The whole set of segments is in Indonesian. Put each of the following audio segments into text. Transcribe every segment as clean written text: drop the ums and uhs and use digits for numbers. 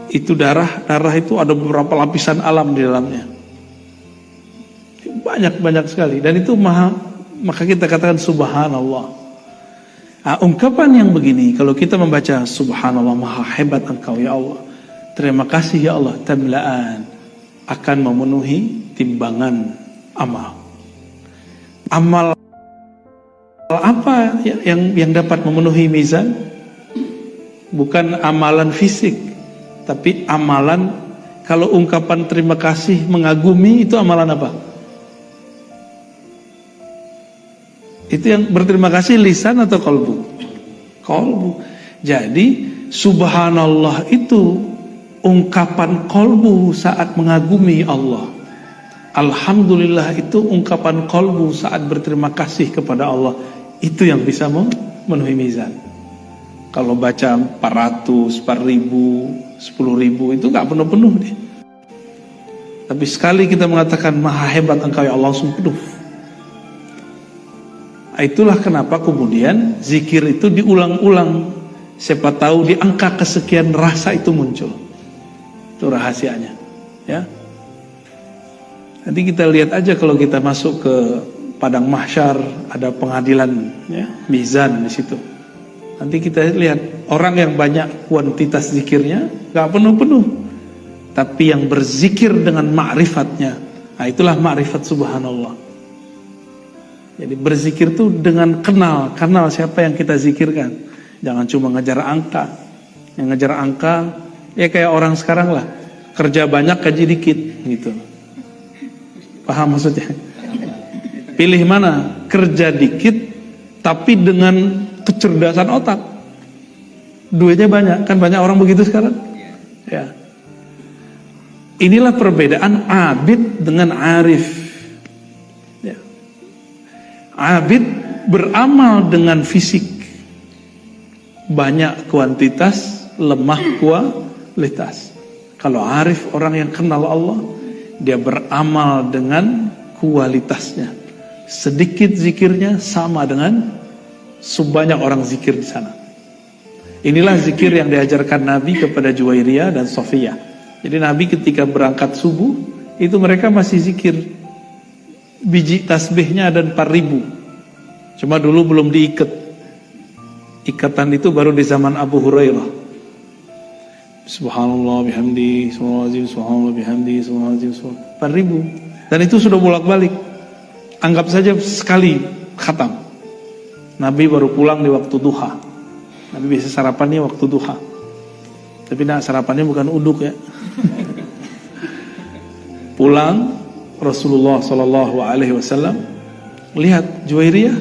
Itu darah itu ada beberapa lapisan alam di dalamnya. Banyak sekali. Dan itu maka kita katakan subhanallah. Nah, ungkapan yang begini, kalau kita membaca subhanallah, maha hebat engkau ya Allah, terima kasih ya Allah, tamla'an, akan memenuhi timbangan amal. Amal apa yang dapat memenuhi mizan? Bukan amalan fisik, tapi amalan, kalau ungkapan terima kasih, mengagumi, itu amalan apa? Itu yang berterima kasih lisan atau kolbu? Kolbu. Jadi subhanallah itu ungkapan kolbu saat mengagumi Allah. Alhamdulillah itu ungkapan kolbu saat berterima kasih kepada Allah. Itu yang bisa memenuhi mizan. Kalau baca 400, 4.000, 10.000 itu gak penuh-penuh deh. Tapi sekali kita mengatakan maha hebat engkau ya Allah, langsung penuh. Itulah kenapa kemudian zikir itu diulang-ulang. Siapa tahu di angka kesekian rasa itu muncul. Itu rahasianya, ya. Nanti kita lihat aja kalau kita masuk ke padang mahsyar, ada pengadilan, ya, mizan di situ. Nanti kita lihat orang yang banyak kuantitas zikirnya gak penuh-penuh, tapi yang berzikir dengan ma'rifatnya, nah itulah ma'rifat subhanallah. Jadi berzikir itu dengan kenal siapa yang kita zikirkan. Jangan cuma ngejar angka. Yang ngejar angka ya kayak orang sekarang lah, kerja banyak gaji dikit gitu. Paham maksudnya? Pilih mana? Kerja dikit tapi dengan kecerdasan otak. Duitnya banyak, kan banyak orang begitu sekarang. Ya. Inilah perbedaan abid dengan arif. Abid beramal dengan fisik, banyak kuantitas, lemah kualitas. Kalau arif, orang yang kenal Allah, dia beramal dengan kualitasnya. Sedikit zikirnya sama dengan sebanyak orang zikir di sana. Inilah zikir yang diajarkan Nabi kepada Juwairiyah dan Sofiyah. Jadi Nabi ketika berangkat subuh, itu mereka masih zikir. Biji tasbihnya ada 4.000. Cuma dulu belum diikat. Ikatan itu baru di zaman Abu Hurairah. Subhanallah bihamdi, subhanallah bihamdi, subhanallah 4.000. Dan itu sudah bolak-balik. Anggap saja sekali khatam. Nabi baru pulang di waktu duha. Nabi biasa sarapannya waktu duha. Tapi sarapannya bukan uduk ya. Pulang Rasulullah SAW lihat Juwairiyah,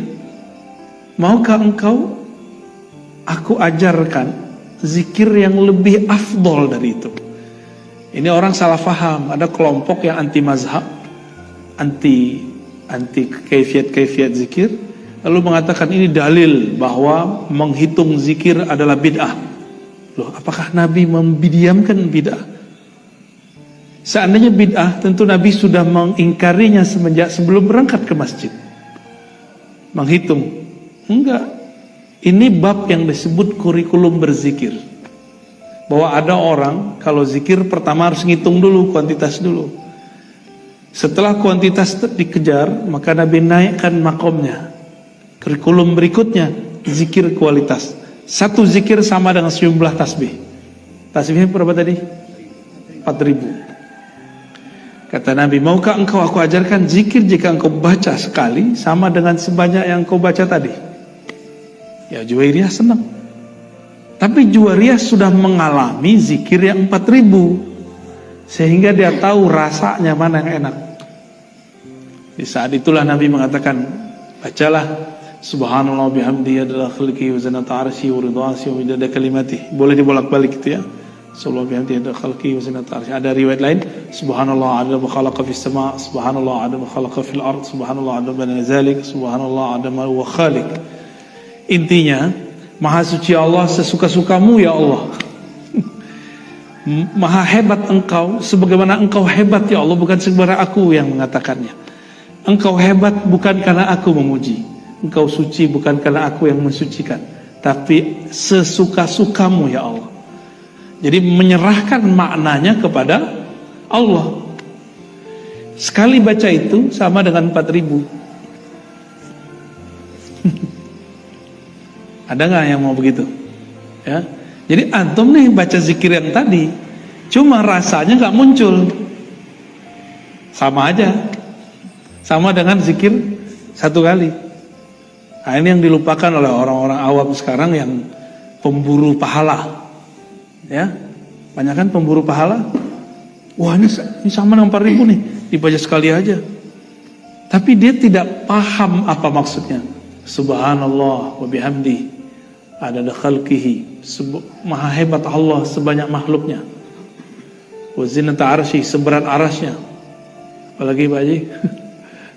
maukah engkau aku ajarkan zikir yang lebih afdol dari itu? Ini orang salah faham. Ada kelompok yang anti mazhab, anti kaifiat zikir, lalu mengatakan ini dalil bahwa menghitung zikir adalah bid'ah. Loh, apakah Nabi memdiamkan bid'ah? Seandainya bid'ah, tentu Nabi sudah mengingkarinya semenjak sebelum berangkat ke masjid. Menghitung. Enggak. Ini bab yang disebut kurikulum berzikir. Bahwa ada orang, kalau zikir pertama harus ngitung dulu, kuantitas dulu. Setelah kuantitas dikejar, maka Nabi naikkan makomnya. Kurikulum berikutnya, zikir kualitas. Satu zikir sama dengan sejumlah tasbih. Tasbihnya berapa tadi? 4.000. Kata Nabi, maukah engkau aku ajarkan zikir jika engkau baca sekali sama dengan sebanyak yang engkau baca tadi? Ya, Juwairiyah senang. Tapi Juwairiyah sudah mengalami zikir yang 4.000, sehingga dia tahu rasanya mana yang enak. Di saat itulah Nabi mengatakan, bacalah subhanallah bihamdihi adalah khalqihi wa zinata arsyihi wa ridha arsyihi wa midada kalimatihi. Boleh dibolak-balik gitu ya. Subhanallah bihamdihi adalah khalqihi wa zinata arsyihi. Ada riwayat lain, subhanallah adada ma khalaqa fis sama', subhanallah adada ma khalaqa fil ard, subhanallah adada ma zalik, subhanallah adada ma huwa khaliq. Intinya, maha suci Allah sesuka-sukamu ya Allah. Maha hebat engkau sebagaimana engkau hebat ya Allah, bukan sebagaimana aku yang mengatakannya. Engkau hebat bukan karena aku memuji. engkau suci bukan karena aku yang mensucikan, tapi sesuka-sukamu ya Allah. Jadi menyerahkan maknanya kepada Allah. Sekali baca itu sama dengan 4.000. Ada nggak yang mau begitu? Ya. Jadi antum nih baca zikir yang tadi, cuma rasanya nggak muncul. Sama aja, sama dengan zikir 1 kali. Nah, ini yang dilupakan oleh orang-orang awam sekarang yang pemburu pahala. Ya, banyak kan pemburu pahala. Wah, ini sama dengan 4.000 nih, dibaca sekali aja. Tapi dia tidak paham apa maksudnya. Subhanallah wa bihamdi adada khalqihi, maha hebat Allah sebanyak makhluknya. Wa zinata arsy, seberat arasnya. Apalagi Pak Haji?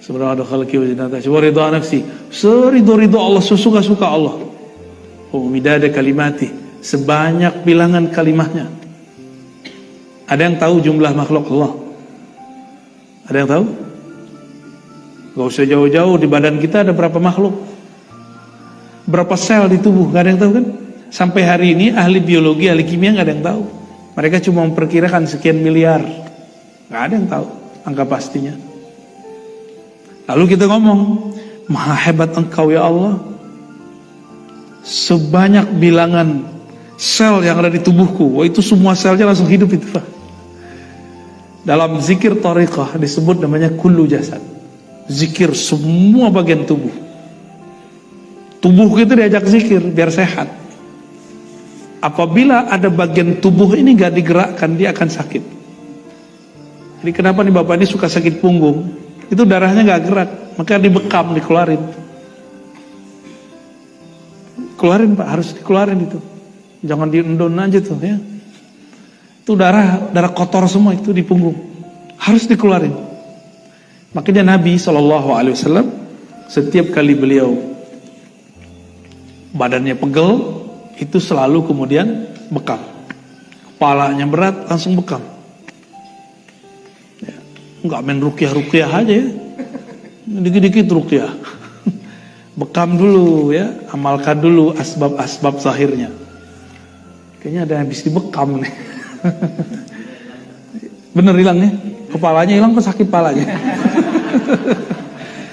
Seberat khalqi wa zinata arsy wa ridha nafsi, seridho-ridho Allah, sesuka-suka Allah. Wa midada kalimati, sebanyak bilangan kalimahnya. Ada yang tahu jumlah makhluk Allah? Ada yang tahu? Gak usah jauh-jauh, di badan kita ada berapa makhluk? Berapa sel di tubuh? Gak ada yang tahu kan? Sampai hari ini ahli biologi, ahli kimia gak ada yang tahu. Mereka cuma memperkirakan sekian miliar. Gak ada yang tahu angka pastinya. Lalu kita ngomong, maha hebat engkau ya Allah, sebanyak bilangan sel yang ada di tubuhku. Wah, itu semua selnya langsung hidup itu Pak. Dalam zikir thariqah disebut namanya kullu jasad. Zikir semua bagian tubuh. Tubuh kita diajak zikir biar sehat. Apabila ada bagian tubuh ini gak digerakkan, dia akan sakit. Jadi kenapa nih bapak ini suka sakit punggung? Itu darahnya gak gerak, maka dibekam, dikeluarin. Keluarin Pak, harus dikeluarin itu. Jangan diendon aja tuh ya. Itu darah kotor semua itu di punggung, harus dikeluarin. Makanya Nabi SAW setiap kali beliau badannya pegel, itu selalu kemudian bekam. Kepalanya berat, langsung bekam. Ya, enggak main ruqyah aja ya. Dikit-dikit ruqyah. Bekam dulu ya, amalkan dulu asbab-asbab zahirnya. Kayaknya ada yang habis dibekam nih. Bener hilang ya? Kepalanya hilang, kok sakit palanya.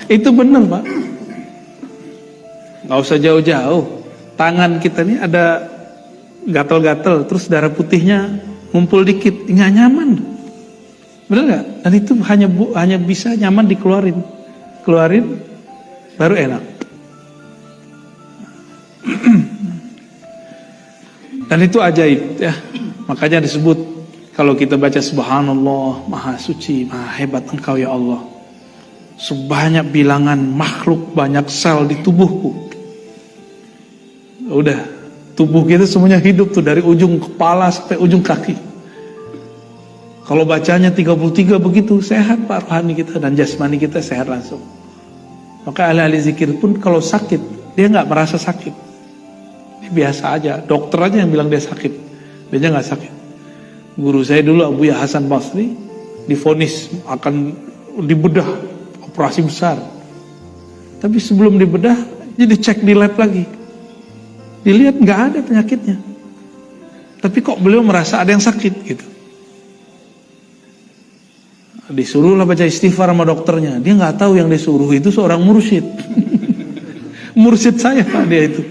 Itu bener Pak. Gak usah jauh-jauh. Tangan kita nih ada gatel-gatel, terus darah putihnya ngumpul dikit, nggak nyaman. Bener gak? Dan itu hanya bisa nyaman dikeluarin. Keluarin baru enak. Dan itu ajaib ya. Makanya disebut kalau kita baca subhanallah, maha suci, maha hebat engkau ya Allah, sebanyak bilangan makhluk, banyak sel di tubuhku. Udah, tubuh kita semuanya hidup tuh dari ujung kepala sampai ujung kaki. Kalau bacanya 33 begitu, sehat Pak rohani kita dan jasmani kita sehat langsung. Maka ahli-ahli zikir pun kalau sakit, dia nggak merasa sakit. Dia biasa aja, dokter aja yang bilang dia sakit. Dia nggak sakit. Guru saya dulu Abu Ya Hasan Basri divonis akan dibedah, operasi besar. Tapi sebelum dibedah, jadi cek di lab lagi. Dilihat nggak ada penyakitnya. Tapi kok beliau merasa ada yang sakit gitu. Disuruhlah baca istighfar sama dokternya. Dia nggak tahu yang disuruh itu seorang mursyid. Mursyid saya Pak dia itu.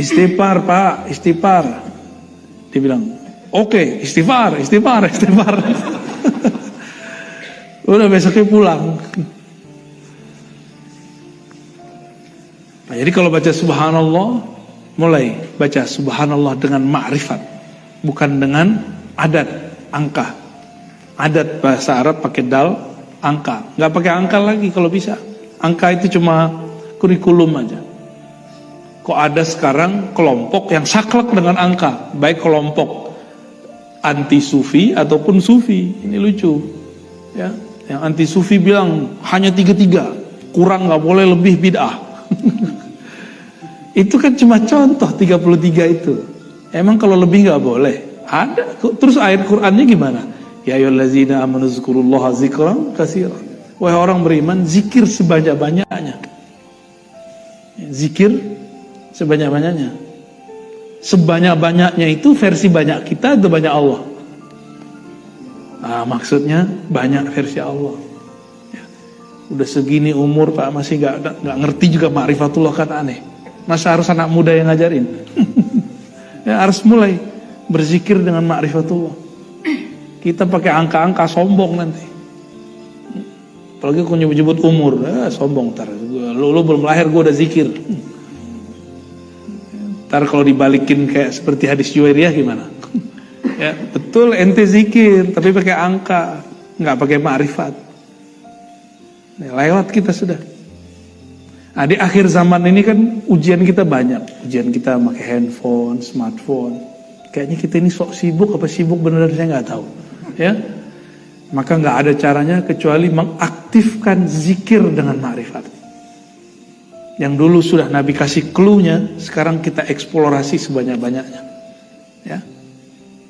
Istighfar Pak, istighfar. Dia bilang, oke, istighfar. Udah besoknya pulang. Nah, jadi kalau baca subhanallah, mulai baca subhanallah dengan ma'rifat, bukan dengan adat, angka. Adat bahasa Arab pakai dal, angka. Nggak pakai angka lagi kalau bisa. Angka itu cuma kurikulum aja. Kok ada sekarang kelompok yang saklek dengan angka, baik kelompok anti sufi ataupun sufi. Ini lucu ya. Yang anti sufi bilang hanya 33, kurang nggak boleh lebih bid'ah. Itu kan cuma contoh 33 itu. Emang kalau lebih nggak boleh? Ada. Terus ayat Qur'annya gimana? Ya ayyuhallazina amanu dzkurullaha dzikran katsiran. Wahai orang beriman, zikir sebanyak-banyaknya. zikir sebanyak-banyaknya. Sebanyak-banyaknya itu versi banyak kita atau banyak Allah? Nah, maksudnya banyak versi Allah. Ya. Udah segini umur Pak masih nggak ngerti juga ma'rifatullah, kan aneh. Masa harus anak muda yang ngajarin? Ya, harus mulai berzikir dengan ma'rifatullah. Kita pakai angka-angka sombong nanti. Apalagi aku nyebut-nyebut umur, sombong ntar. Lu belum lahir gue udah zikir. Ntar kalau dibalikin kayak seperti hadis Juwairiyah gimana? Ya, betul ente zikir tapi pakai angka, nggak pakai ma'rifat. Ya, lewat kita sudah. Nah, di akhir zaman ini kan ujian kita banyak. Ujian kita pakai handphone, smartphone. Kayaknya kita ini sok sibuk apa sibuk beneran saya nggak tahu. Ya, maka nggak ada caranya kecuali mengaktifkan zikir dengan ma'rifat. Yang dulu sudah Nabi kasih clue-nya, sekarang kita eksplorasi sebanyak-banyaknya. Ya,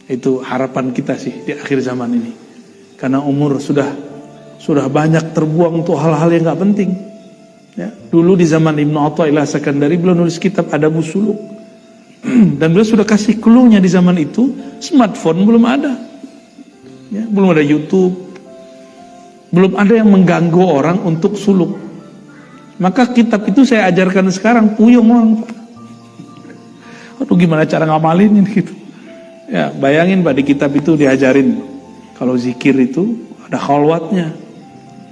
itu harapan kita sih di akhir zaman ini. Karena umur sudah banyak terbuang untuk hal-hal yang nggak penting. Ya, dulu di zaman Ibnu Athaillah Sakandari beliau nulis kitab Adabus Suluk. Dan beliau sudah kasih clue-nya di zaman itu, smartphone belum ada. Ya, belum ada YouTube. Belum ada yang mengganggu orang untuk suluk. Maka kitab itu saya ajarkan sekarang puyeng orang. Aduh, gimana cara ngamalin ini gitu. Ya, bayangin Pak, di kitab itu diajarin kalau zikir itu ada khalwatnya,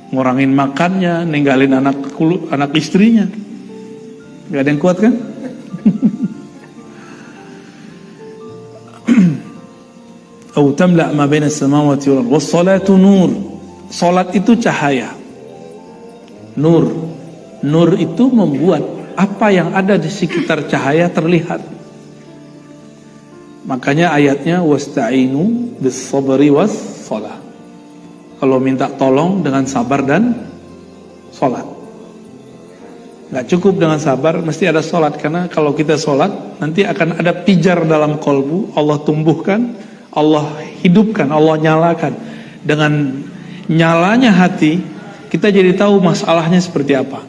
ngurangin makannya, ninggalin anak istrinya. Gak ada yang kuat kan? Au tamla ma baina as-samawati wal ardh was-salatu nur. Salat itu cahaya. Nur. Nur itu membuat apa yang ada di sekitar cahaya terlihat. Makanya ayatnya wasta'inu bis-sabri was-shalah. Kalau minta tolong dengan sabar dan salat. Gak cukup dengan sabar, mesti ada salat. Karena kalau kita salat, nanti akan ada pijar dalam kolbu. Allah tumbuhkan, Allah hidupkan, Allah nyalakan. Dengan nyalanya hati, kita jadi tahu masalahnya seperti apa.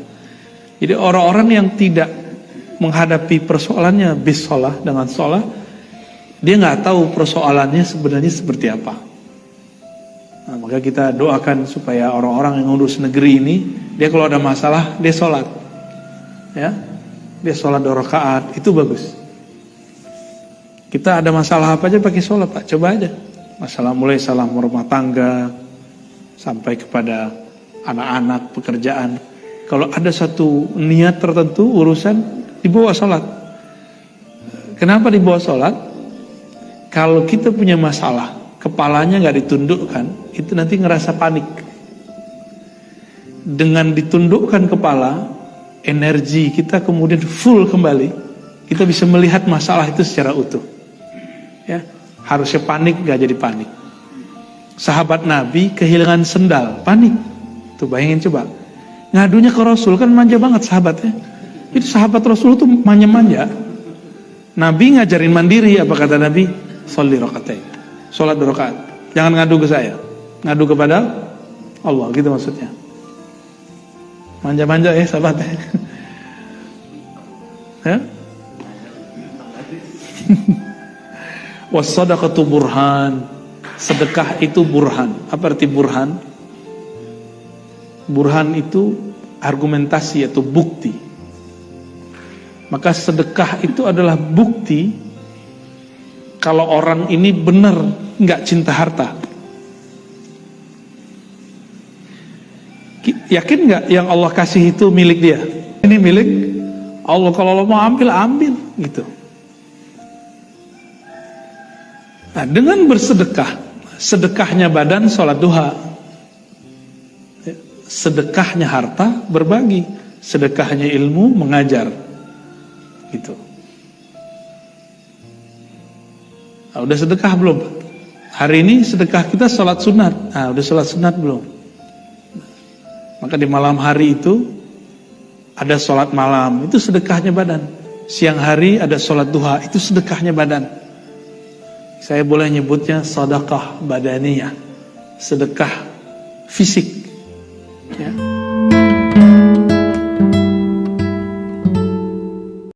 Jadi orang-orang yang tidak menghadapi persoalannya bis-shalah dengan shalah, dia nggak tahu persoalannya sebenarnya seperti apa. Nah, maka kita doakan supaya orang-orang yang ngurus negeri ini, dia kalau ada masalah dia sholat, ya, dia sholat 2 rakaat, itu bagus. Kita ada masalah apa aja pakai sholat Pak, coba aja. Masalah mulai salah rumah tangga sampai kepada anak-anak, pekerjaan. Kalau ada satu niat tertentu urusan, dibawa sholat. Kenapa dibawa sholat? Kalau kita punya masalah, kepalanya nggak ditundukkan, itu nanti ngerasa panik. Dengan ditundukkan kepala, energi kita kemudian full kembali. Kita bisa melihat masalah itu secara utuh. Ya, harusnya panik nggak jadi panik. Sahabat Nabi kehilangan sendal, panik. Tuh bayangin coba. Ngadunya ke Rasul, kan manja banget sahabatnya. Jadi sahabat Rasul itu manja-manja. Nabi ngajarin mandiri, apa kata Nabi? Sholli rakaatain. Salat 2 rakaat. Jangan ngadu ke saya. Ngadu kepada Allah, gitu maksudnya. Manja-manja ya sahabatnya. Ya? Was-shadaqatu burhan. Sedekah itu burhan. Apa arti burhan? Burhan itu argumentasi atau bukti. Maka sedekah itu adalah bukti kalau orang ini benar nggak cinta harta. Yakin nggak yang Allah kasih itu milik dia? Ini milik Allah, kalau Allah mau ambil, ambil gitu. Nah, dengan bersedekah, sedekahnya badan sholat duha, sedekahnya harta berbagi, sedekahnya ilmu mengajar, gitu. Nah, udah sedekah belum? Hari ini sedekah kita sholat sunat. Nah, udah sholat sunat belum? Maka di malam hari itu ada sholat malam, itu sedekahnya badan. Siang hari ada sholat duha, itu sedekahnya badan. Saya boleh nyebutnya sedekah badaniyah, sedekah fisik. Ya.